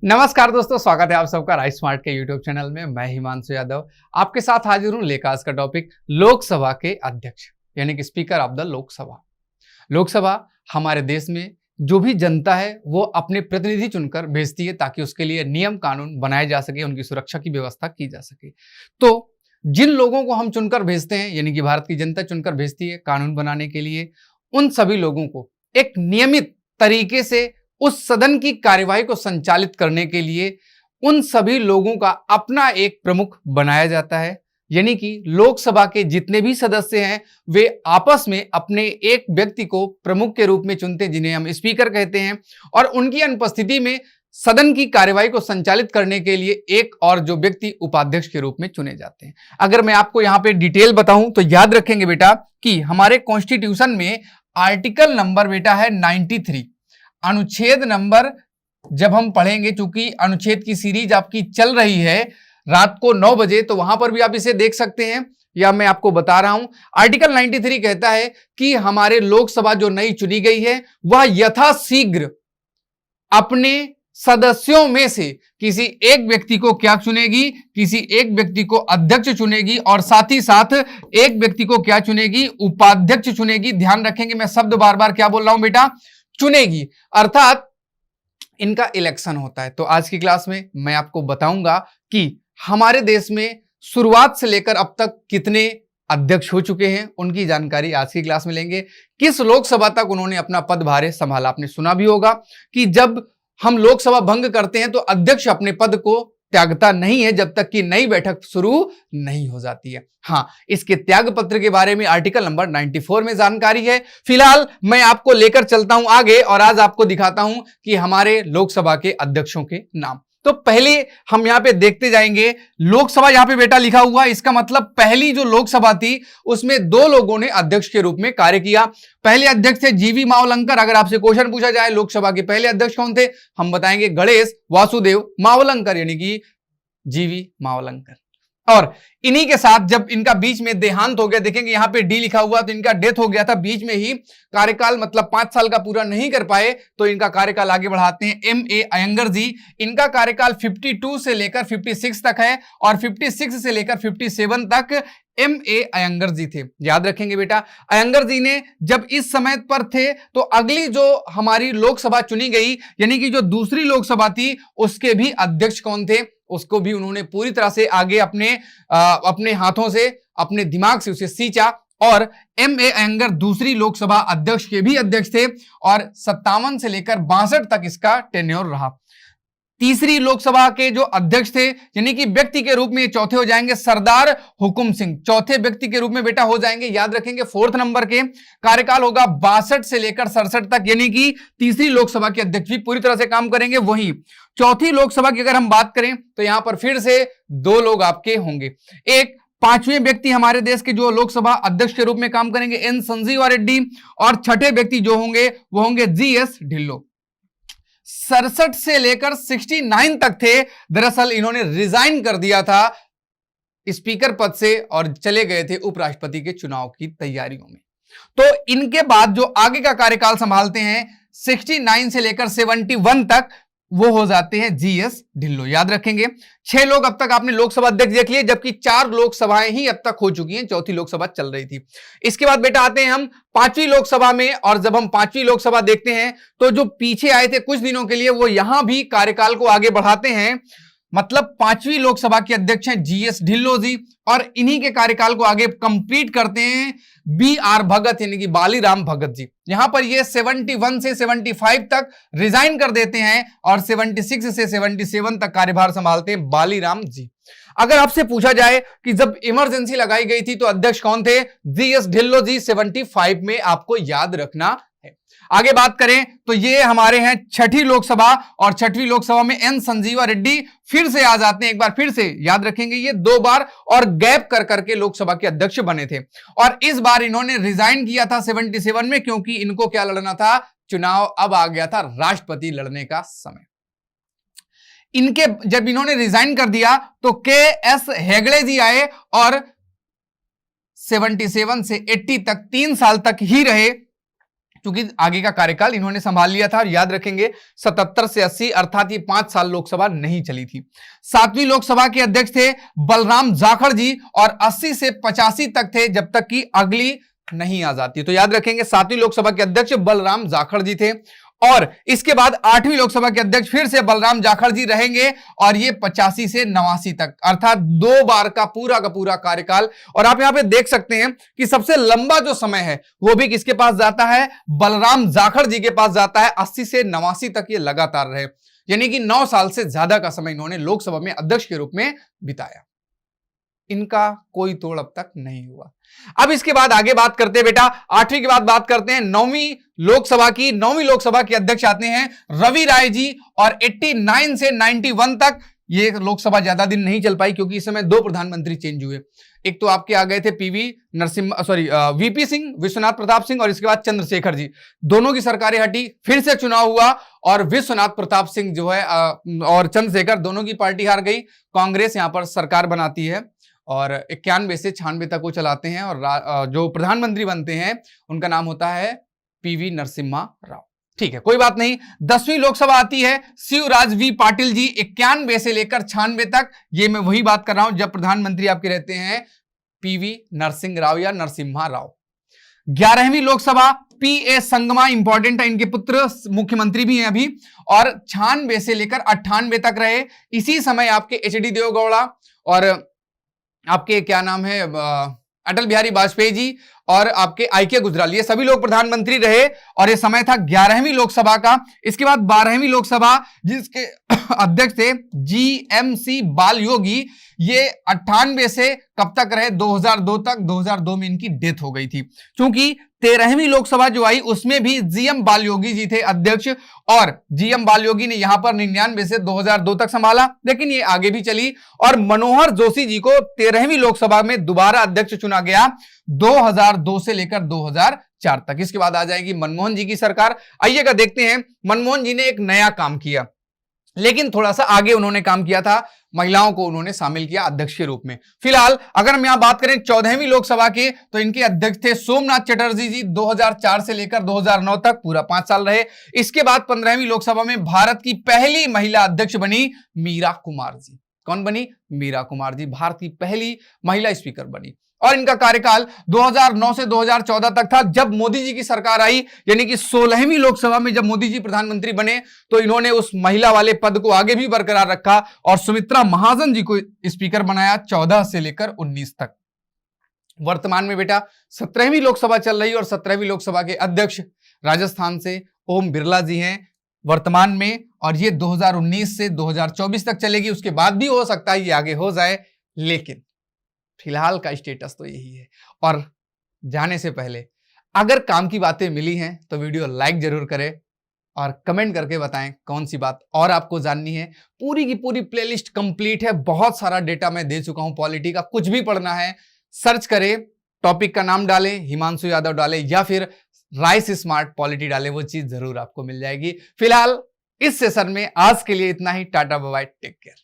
नमस्कार दोस्तों, स्वागत है आप सबका राइट स्मार्ट के यूट्यूब चैनल में। मैं हिमांशु यादव आपके साथ हाजिर हूं लेकर आज का टॉपिक लोकसभा के अध्यक्ष यानी कि speaker of the Lok Sabha. Lok Sabha हमारे देश में जो भी जनता है वो अपने प्रतिनिधि चुनकर भेजती है ताकि उसके लिए नियम कानून बनाए जा सके, उनकी सुरक्षा की व्यवस्था की जा सके। तो जिन लोगों को हम चुनकर भेजते हैं यानी कि भारत की जनता चुनकर भेजती है कानून बनाने के लिए, उन सभी लोगों को एक नियमित तरीके से उस सदन की कार्यवाही को संचालित करने के लिए उन सभी लोगों का अपना एक प्रमुख बनाया जाता है। यानी कि लोकसभा के जितने भी सदस्य हैं वे आपस में अपने एक व्यक्ति को प्रमुख के रूप में चुनते हैं जिन्हें हम स्पीकर कहते हैं, और उनकी अनुपस्थिति में सदन की कार्यवाही को संचालित करने के लिए एक और जो व्यक्ति उपाध्यक्ष के रूप में चुने जाते हैं। अगर मैं आपको यहां पे डिटेल बताऊं तो याद रखेंगे बेटा कि हमारे कॉन्स्टिट्यूशन में आर्टिकल नंबर बेटा है 93, अनुच्छेद नंबर जब हम पढ़ेंगे, चूंकि अनुच्छेद की सीरीज आपकी चल रही है रात को 9 बजे, तो वहां पर भी आप इसे देख सकते हैं या मैं आपको बता रहा हूं। आर्टिकल 93 कहता है कि हमारे लोकसभा जो नई चुनी गई है वह यथाशीघ्र अपने सदस्यों में से किसी एक व्यक्ति को क्या चुनेगी, किसी एक व्यक्ति को अध्यक्ष चुनेगी और साथ ही साथ एक व्यक्ति को क्या चुनेगी, उपाध्यक्ष चुनेगी। ध्यान रखेंगे मैं शब्द बार बार क्या बोल रहा हूं बेटा, चुनेगी, अर्थात इनका इलेक्शन होता है। तो आज की क्लास में मैं आपको बताऊंगा कि हमारे देश में शुरुआत से लेकर अब तक कितने अध्यक्ष हो चुके हैं, उनकी जानकारी आज की क्लास में लेंगे। किस लोकसभा तक उन्होंने अपना पदभार संभाला। आपने सुना भी होगा कि जब हम लोकसभा भंग करते हैं तो अध्यक्ष अपने पद को त्यागता नहीं है जब तक कि नई बैठक शुरू नहीं हो जाती है। हाँ, इसके त्याग पत्र के बारे में आर्टिकल नंबर 94 में जानकारी है। फिलहाल मैं आपको लेकर चलता हूं आगे और आज आपको दिखाता हूं कि हमारे लोकसभा के अध्यक्षों के नाम। तो पहले हम यहां पे देखते जाएंगे, लोकसभा यहां पे बेटा लिखा हुआ, इसका मतलब पहली जो लोकसभा थी उसमें 2 लोगों ने अध्यक्ष के रूप में कार्य किया। पहले अध्यक्ष थे जीवी मावलंकर। अगर आपसे क्वेश्चन पूछा जाए लोकसभा के पहले अध्यक्ष कौन थे, हम बताएंगे गणेश वासुदेव मावलंकर यानी कि जीवी मावलंकर। और इन्हीं के साथ जब इनका बीच में देहांत हो गया, देखेंगे यहां पे डी लिखा हुआ, तो इनका डेथ हो गया था बीच में ही, कार्यकाल मतलब 5 साल का पूरा नहीं कर पाए, तो इनका कार्यकाल आगे बढ़ाते हैं M.A. अयंगर जी। इनका कार्यकाल 52 से लेकर 56 तक है और 56 से लेकर 57 तक M.A. अयंगर जी थे। याद रखेंगे बेटा, अयंगर जी ने जब इस समय पर थे तो अगली जो हमारी लोकसभा चुनी गई यानी कि जो दूसरी लोकसभा थी उसके भी अध्यक्ष कौन थे, उसको भी उन्होंने पूरी तरह से आगे अपने हाथों से, अपने दिमाग से उसे सींचा। और M.A. अयंगर दूसरी लोकसभा अध्यक्ष के भी अध्यक्ष थे और 57 से लेकर 62 तक इसका टेन्योर रहा। तीसरी लोकसभा के जो अध्यक्ष थे यानी कि व्यक्ति के रूप में चौथे हो जाएंगे सरदार हुकुम सिंह, चौथे व्यक्ति के रूप में बेटा हो जाएंगे। याद रखेंगे 4th नंबर के कार्यकाल होगा 62 से लेकर 67 तक, यानी कि तीसरी लोकसभा के अध्यक्ष भी पूरी तरह से काम करेंगे। वहीं चौथी लोकसभा की अगर हम बात करें तो यहां पर फिर से 2 लोग आपके होंगे। एक 5वें व्यक्ति हमारे देश के जो लोकसभा अध्यक्ष के रूप में काम करेंगे एन संजीवा रेड्डी, और छठे व्यक्ति जो होंगे वो होंगे GS ढिल्लो। 67 से लेकर 69 तक थे। दरअसल इन्होंने रिजाइन कर दिया था स्पीकर पद से और चले गए थे उपराष्ट्रपति के चुनाव की तैयारियों में। तो इनके बाद जो आगे का कार्यकाल संभालते हैं 69 से लेकर 71 तक, वो हो जाते हैं GS ढिल्लो। याद रखेंगे 6 लोग अब तक आपने लोकसभा अध्यक्ष देख लिए, जबकि 4 लोकसभाएं ही अब तक हो चुकी हैं, चौथी लोकसभा चल रही थी। इसके बाद बेटा आते हैं हम 5वीं लोकसभा में, और जब हम 5वीं लोकसभा देखते हैं तो जो पीछे आए थे कुछ दिनों के लिए वो यहां भी कार्यकाल को आगे बढ़ाते हैं। मतलब 5वीं लोकसभा के अध्यक्ष हैं GS ढिल्लो जी, और इन्हीं के कार्यकाल को आगे कंप्लीट करते हैं BR भगत यानी कि बालीराम भगत जी। यहां पर ये 71 से 75 तक रिजाइन कर देते हैं और 76 से 77 तक कार्यभार संभालते हैं बालीराम जी। अगर आपसे पूछा जाए कि जब इमरजेंसी लगाई गई थी तो अध्यक्ष कौन थे, GS ढिल्लो जी 75 में, आपको याद रखना है। आगे बात करें तो ये हमारे हैं 6ठी लोकसभा, और 6वीं लोकसभा में एन संजीवा रेड्डी फिर से आ जाते हैं। एक बार फिर से याद रखेंगे ये 2 बार और गैप कर करके लोकसभा के अध्यक्ष बने थे, और इस बार इन्होंने रिजाइन किया था 77 में, क्योंकि इनको क्या लड़ना था, चुनाव अब आ गया था राष्ट्रपति लड़ने का समय। इनके जब इन्होंने रिजाइन कर दिया तो KS हेगड़े जी आए और 77 से 80 तक 3 साल तक ही रहे। क्योंकि आगे का कार्यकाल इन्होंने संभाल लिया था। और याद रखेंगे 77 से 80 अर्थात ये 5 साल लोकसभा नहीं चली थी। 7वीं लोकसभा के अध्यक्ष थे बलराम जाखड़ जी और 80 से 85 तक थे जब तक कि अगली नहीं आ जाती। तो याद रखेंगे 7वीं लोकसभा के अध्यक्ष बलराम जाखड़ जी थे और इसके बाद 8वीं लोकसभा के अध्यक्ष फिर से बलराम जाखड़ जी रहेंगे और ये 85 से 89 तक अर्थात 2 बार का पूरा कार्यकाल। और आप यहां पे देख सकते हैं कि सबसे लंबा जो समय है वो भी किसके पास जाता है, बलराम जाखड़ जी के पास जाता है। 80 से 89 तक ये लगातार रहे, यानी कि 9 साल से ज्यादा का समय इन्होंने लोकसभा में अध्यक्ष के रूप में बिताया। इनका कोई तोड़ अब तक नहीं हुआ। अब इसके बाद आगे बात करते हैं बेटा, 8वीं के बाद बात करते हैं 9वीं लोकसभा की। 9वीं लोकसभा के अध्यक्ष आते हैं रवि राय जी और 89 से 91 तक ये लोकसभा ज्यादा दिन नहीं चल पाई क्योंकि इस समय 2 प्रधानमंत्री चेंज हुए। एक तो आपके आ गए थे वीपी सिंह, विश्वनाथ प्रताप सिंह और इसके बाद चंद्रशेखर जी, दोनों की सरकारें हटी, फिर से चुनाव हुआ और विश्वनाथ प्रताप सिंह जो है और चंद्रशेखर दोनों की पार्टी हार गई। कांग्रेस यहां पर सरकार बनाती है और 91 से 96 तक वो चलाते हैं और जो प्रधानमंत्री बनते हैं उनका नाम होता है पीवी नरसिम्हा राव। ठीक है, कोई बात नहीं। 10वीं लोकसभा आती है शिवराज वी पाटिल जी 91 से लेकर 96 तक। ये मैं वही बात कर रहा हूं जब प्रधानमंत्री आपके रहते हैं पीवी नरसिंह राव या नरसिम्हा राव। 11वीं लोकसभा पीए संगमा इंपॉर्टेंट है, इनके पुत्र मुख्यमंत्री भी हैं अभी, और 96 से लेकर 98 तक रहे। इसी समय आपके एचडी देवगौड़ा और आपके क्या नाम है अटल बिहारी वाजपेयी जी और आपके आईके गुजराल, ये सभी लोग प्रधानमंत्री रहे और ये समय था 11वीं लोकसभा का। इसके बाद 12वीं लोकसभा जिसके अध्यक्ष थे जीएमसी बाल योगी, ये 98 से कब तक रहे, 2002 तक। 2002 में इनकी डेथ हो गई थी। क्योंकि 13वीं लोकसभा जो आई उसमें भी जीएम बाल योगी जी थे अध्यक्ष और जीएम बाल योगी ने यहां पर 99 से 2002 तक संभाला, लेकिन ये आगे भी चली और मनोहर जोशी जी को 13वीं लोकसभा में दोबारा अध्यक्ष चुना गया 2002 से लेकर 2004 तक। इसके बाद आ जाएगी मनमोहन जी की सरकार। आइएगा देखते हैं, मनमोहन जी ने एक नया काम किया, लेकिन थोड़ा सा आगे उन्होंने काम किया था, महिलाओं को उन्होंने शामिल किया अध्यक्ष के रूप में। फिलहाल अगर हम यहां बात करें 14वीं लोकसभा के, तो इनके अध्यक्ष थे सोमनाथ चटर्जी जी 2004 से लेकर 2009 तक, पूरा 5 साल रहे। इसके बाद 15वीं लोकसभा में भारत की पहली महिला अध्यक्ष बनी मीरा कुमार जी। कौन बनी? मीरा कुमार जी भारत की पहली महिला स्पीकर बनी और इनका कार्यकाल 2009 से 2014 तक था। जब मोदी जी की सरकार आई, यानी कि 16वीं लोकसभा में जब मोदी जी प्रधानमंत्री बने, तो इन्होंने उस महिला वाले पद को आगे भी बरकरार रखा और सुमित्रा महाजन जी को स्पीकर बनाया 14 से लेकर 19 तक। वर्तमान में बेटा 17वीं लोकसभा चल रही है और 17वीं लोकसभा के अध्यक्ष राजस्थान से ओम बिरला जी हैं वर्तमान में, और ये 2019 से 2024 तक चलेगी। उसके बाद भी हो सकता है ये आगे हो जाए, लेकिन फिलहाल का स्टेटस तो यही है। और जाने से पहले अगर काम की बातें मिली हैं तो वीडियो लाइक जरूर करें और कमेंट करके बताएं कौन सी बात और आपको जाननी है। पूरी की पूरी प्लेलिस्ट कंप्लीट है, बहुत सारा डेटा मैं दे चुका हूं पॉलिटी का। कुछ भी पढ़ना है सर्च करें, टॉपिक का नाम डालें, हिमांशु यादव डालें या फिर राइस स्मार्ट पॉलिटी डालें, वो चीज जरूर आपको मिल जाएगी। फिलहाल इस सेशन में आज के लिए इतना ही। Tata bye bye, take care.